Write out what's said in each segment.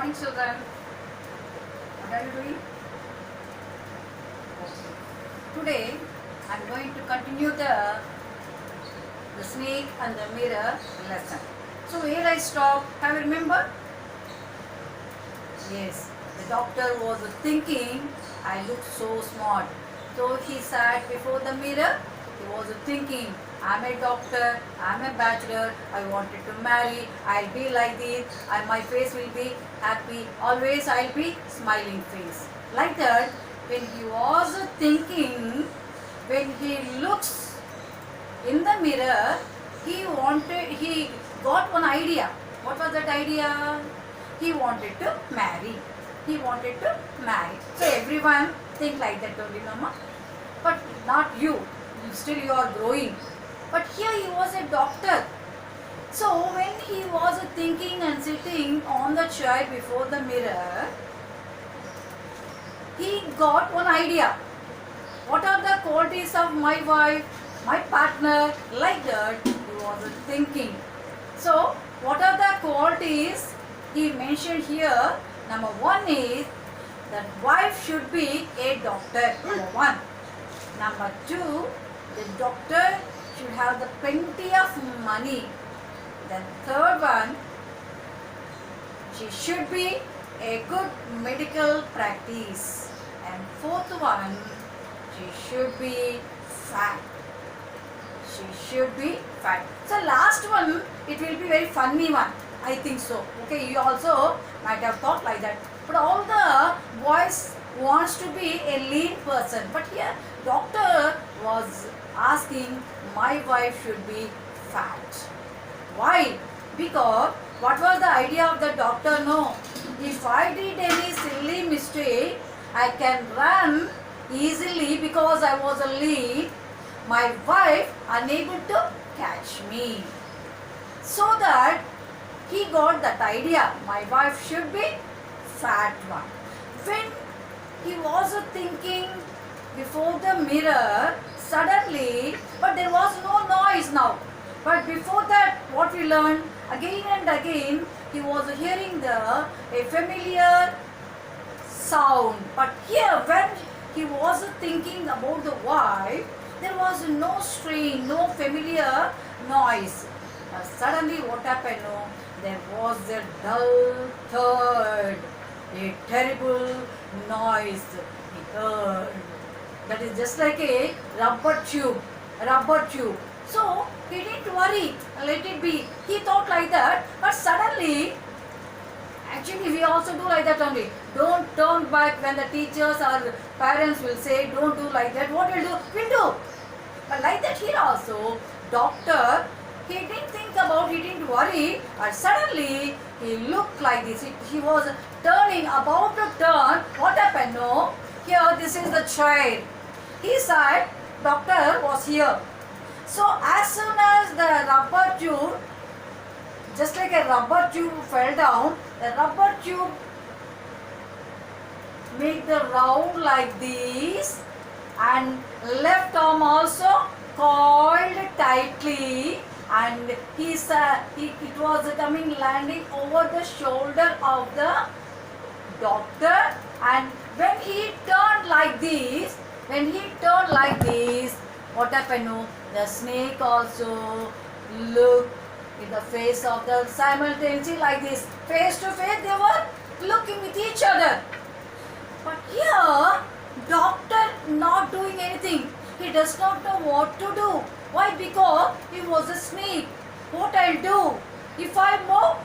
Morning, children. What are you doing? Today, I am going to continue the snake and the mirror lesson. So where I stopped, have you remember? Yes, the doctor was thinking, I look so smart. So he sat before the mirror. He was thinking, I'm a doctor, I'm a bachelor, I wanted to marry, I'll be like this, and my face will be happy, always I'll be smiling face. Like that, when he was thinking, when he looks in the mirror, he got one idea. What was that idea? He wanted to marry. He wanted to marry. So everyone think like that only, Mama. But not you. Still you are growing. But here he was a doctor. So when he was thinking and sitting on the chair before the mirror, he got one idea. What are the qualities of my wife, my partner? Like that he was thinking. So what are the qualities he mentioned here? Number one is that wife should be a doctor. Number one. Number two, the doctor should have the plenty of money. The third one, she should be a good medical practice. And fourth one, she should be fat. She should be fat. So last one, it will be very funny one. I think so. Okay, you also might have thought like that. But all the boys wants to be a lean person. But here, doctor was asking, my wife should be fat. Why? Because what was the idea of the doctor? No. If I did any silly mistake, I can run easily because I was a lean. My wife unable to catch me. So that he got that idea. My wife should be fat one. When he was thinking before the mirror, suddenly, but there was no noise now. But before that, what we learned, again and again, he was hearing a familiar sound. But here, when he was thinking about the wife, there was no strain, no familiar noise. But suddenly, what happened? No, there was a dull thud, a terrible noise he heard. That is just like a rubber tube. So he didn't worry, let it be. He thought like that, but suddenly, actually we also do like that only. Don't turn back when the teachers or parents will say, don't do like that. What we'll do? We'll do. But like that here also, doctor, he didn't think about, he didn't worry, but suddenly he looked like this. He was turning, about to turn. What happened? No, here this is the chair. He said, doctor was here. So as soon as the rubber tube, just like a rubber tube fell down, the rubber tube make the round like this, and left arm also coiled tightly, and it was coming landing over the shoulder of the doctor. And when he turned like this, what happened? No, the snake also looked in the face of the simultaneously like this. Face to face, they were looking with each other. But here, doctor not doing anything. He does not know what to do. Why? Because he was a snake. What I'll do? If I move,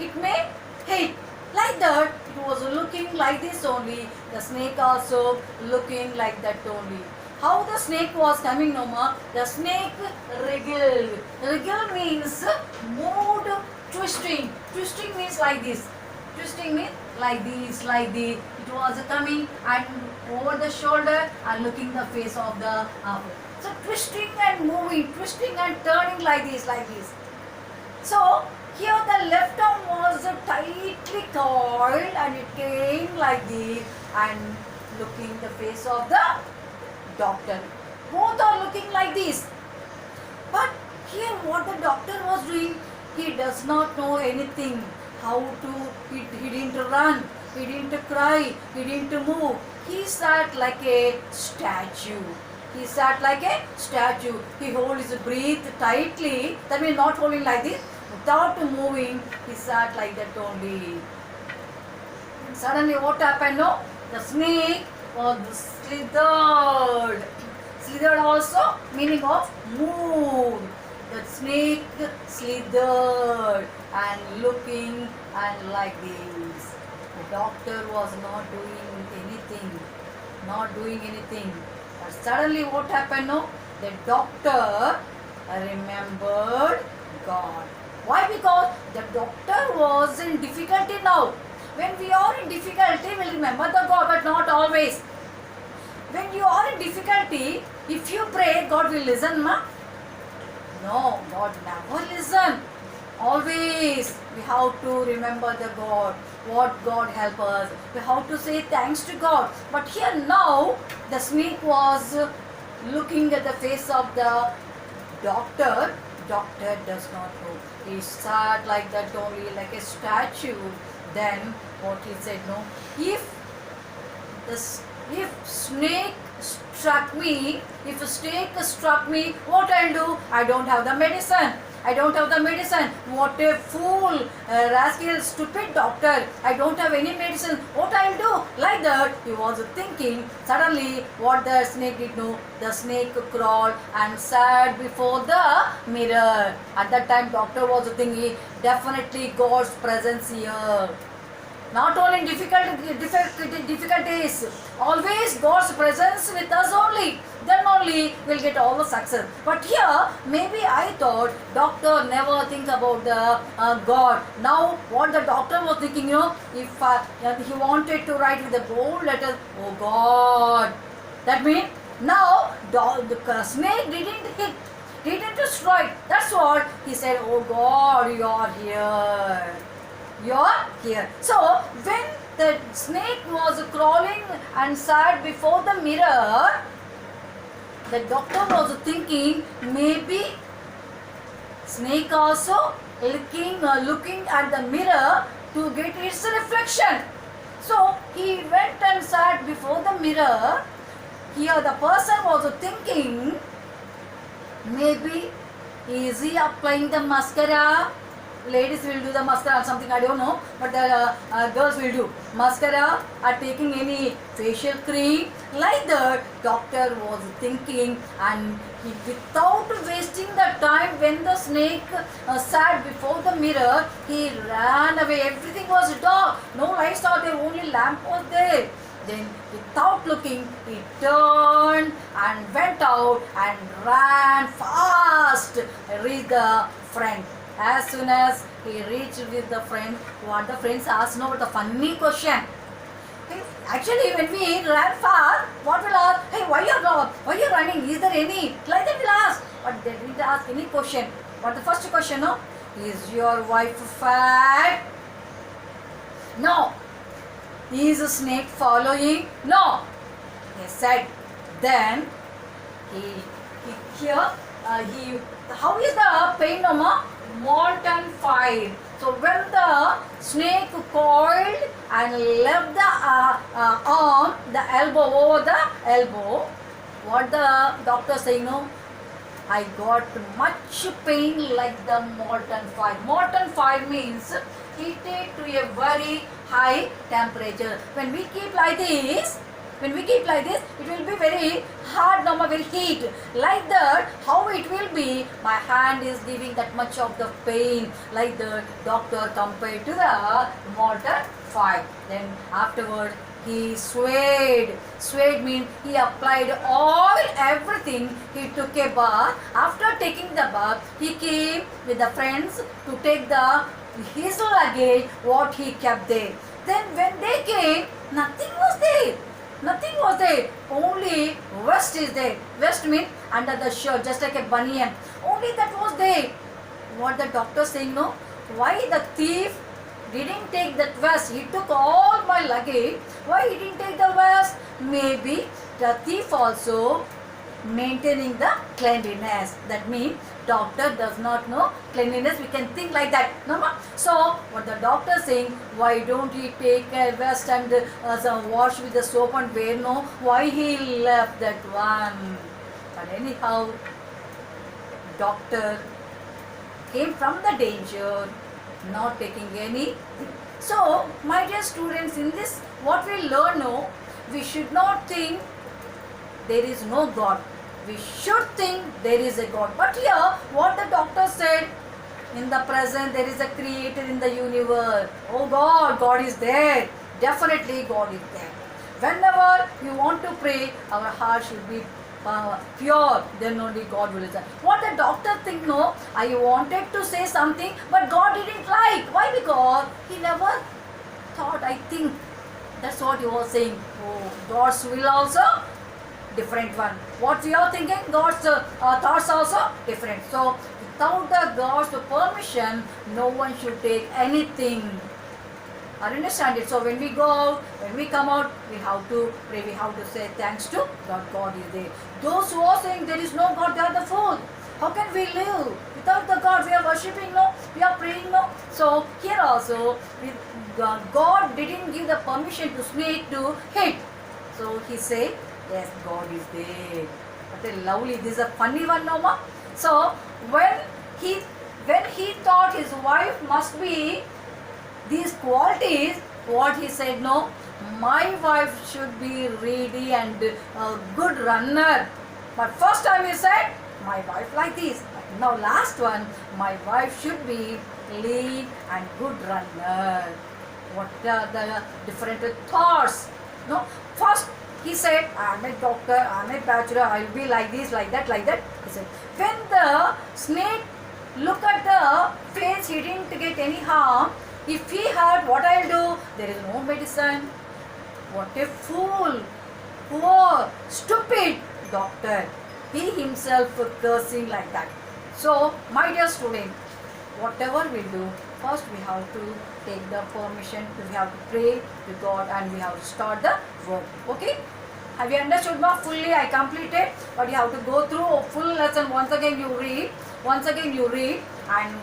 it may hit. Like that, it was looking like this only. The snake also looking like that only. How the snake was coming, Noma? The snake wriggled. Wriggle means moved, twisting. Twisting means like this. Twisting means like this, like this. It was coming and over the shoulder and looking the face of the apple. So twisting and moving, twisting and turning like this, like this. So here the left arm was tightly coiled and it came like this and looking the face of the doctor. Both are looking like this. But here what the doctor was doing, he does not know anything. how to, he didn't run, he didn't cry, he didn't move. He sat like a statue. He sat like a statue. He held his breath tightly. That means not holding like this. Without moving, he sat like that only. Suddenly what happened? No? The snake was slithered. Slithered also meaning of moved. The snake slithered and looking and like this. The doctor was not doing anything. Not doing anything. But suddenly what happened? No? The doctor remembered God. Why? Because the doctor was in difficulty now. When we are in difficulty, we'll remember the God, but not always. When you are in difficulty, if you pray, God will listen, ma? No, God never listen. Always we have to remember the God, what God help us. We have to say thanks to God. But here now, the snake was looking at the face of the doctor. Doctor does not know. He sat like that only, like a statue. Then what he said, no, if snake struck me, if a snake struck me, what I'll do? I don't have the medicine. I don't have the medicine. What a fool, rascal, stupid doctor. I don't have any medicine. What I'll do? Like that, he was thinking. Suddenly, what the snake did know? The snake crawled and sat before the mirror. At that time, doctor was thinking, definitely God's presence here. Not only in difficult days, always God's presence with us only. Then only we'll get all the success. But here, maybe I thought doctor never think about the God. Now, what the doctor was thinking, if he wanted to write with the bold letters, oh God. That means now the snake didn't strike. That's what he said. Oh God, you are here. You're here. So when the snake was crawling and sat before the mirror, the doctor was thinking maybe snake also looking at the mirror to get its reflection. So he went and sat before the mirror. Here the person was thinking, maybe is he applying the mascara? Ladies will do the mascara or something, I don't know, but the girls will do mascara or taking any facial cream. Like the doctor was thinking, and he, without wasting the time, when the snake sat before the mirror, he ran away. Everything was dark, no lights are there, only lamp was there. Then without looking, he turned and went out and ran fast, reached the friend. As soon as he reached with the friend, what the friends asked, no, but the funny question. Actually, when we ran fast, what will ask? Hey, why you running? Is there any? Like that will ask. But they didn't ask any question. But the first question, no, is your wife fat? No. Is a snake following? No. He said. Then how is the pain, no? Molten fire. So when the snake coiled and left the arm, the elbow over the elbow, what the doctor saying, no? I got much pain like the molten fire. Molten fire means heated to a very high temperature. When we keep like this, it will be very hard, very heat. Like that, how it will be, my hand is giving that much of the pain, like the doctor compared to the molten fire. Then afterward, he swayed. Swayed means he applied oil, everything. He took a bath. After taking the bath, he came with the friends to take his luggage, what he kept there. Then when they came, nothing was there. Nothing was there. Only vest is there. Vest means under the shirt, just like a banyan. Only that was there. What the doctor saying, no? Why the thief didn't take that vest? He took all my luggage. Why he didn't take the vest? Maybe the thief also maintaining the cleanliness. That means doctor does not know cleanliness. We can think like that. No, ma? So what the doctor saying, why don't he take a rest and wash with the soap and wear? No, why he left that one? But anyhow, doctor came from the danger, not taking any. So, my dear students, in this, what we learn now, we should not think there is no God. We should think there is a God. But here, what the doctor said, in the present, there is a creator in the universe. Oh God, God is there. Definitely God is there. Whenever you want to pray, our heart should be pure, then only God will listen. What the doctor think, no, I wanted to say something, but God didn't like. Why? Because he never thought, I think. That's what he was saying. Oh, God's will also different one. What we are thinking, God's thoughts also different. So, without the God's permission, no one should take anything. I understand it. So when we go out, when we come out, we have to pray, we have to say thanks to God. God is there. Those who are saying there is no God, they are the fool. How can we live without the God? We are worshipping, no? We are praying, no? So here also, God didn't give the permission to snake to hit. So he said, yes, God is there. What a lovely, this is a funny one now, ma. So when he thought his wife must be these qualities, what he said, no, my wife should be ready and a good runner. But first time he said, my wife like this. Now last one, my wife should be lean and good runner. What are the different thoughts? No, first he said, I am a doctor, I am a bachelor, I will be like this, like that, like that. He said, when the snake look at the face, he didn't get any harm. If he heard what I'll do, there is no medicine. What a fool, poor, stupid doctor. He himself cursing like that. So, my dear student, whatever we do, first we have to take the permission, we have to pray to God and we have to start the work. Okay? Have you understood ma? Fully I completed, but you have to go through a full lesson. Once again you read and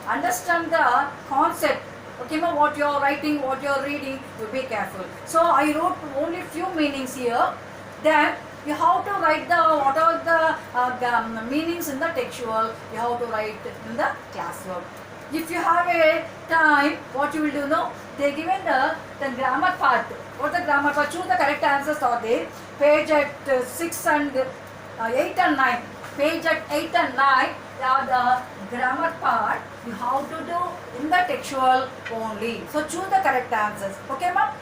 understand the concept. Okay, ma, what you are writing, what you are reading, you be careful. So I wrote only few meanings here. Then you have to write the what are the meanings in the textual. You have to write in the classwork. If you have a time, what you will do now? They given the grammar part. What the grammar part? Choose the correct answers are there. Page at 6 and 8 and 9. Page at 8 and 9. The grammar part you have to do in the textual only. So choose the correct answers. Okay, ma'am?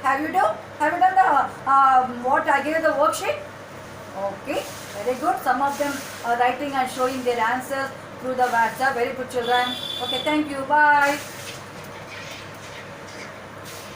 Have you done the what I gave the worksheet? Okay, very good. Some of them are writing and showing their answers through the WhatsApp. Very good, children. Okay, thank you. Bye.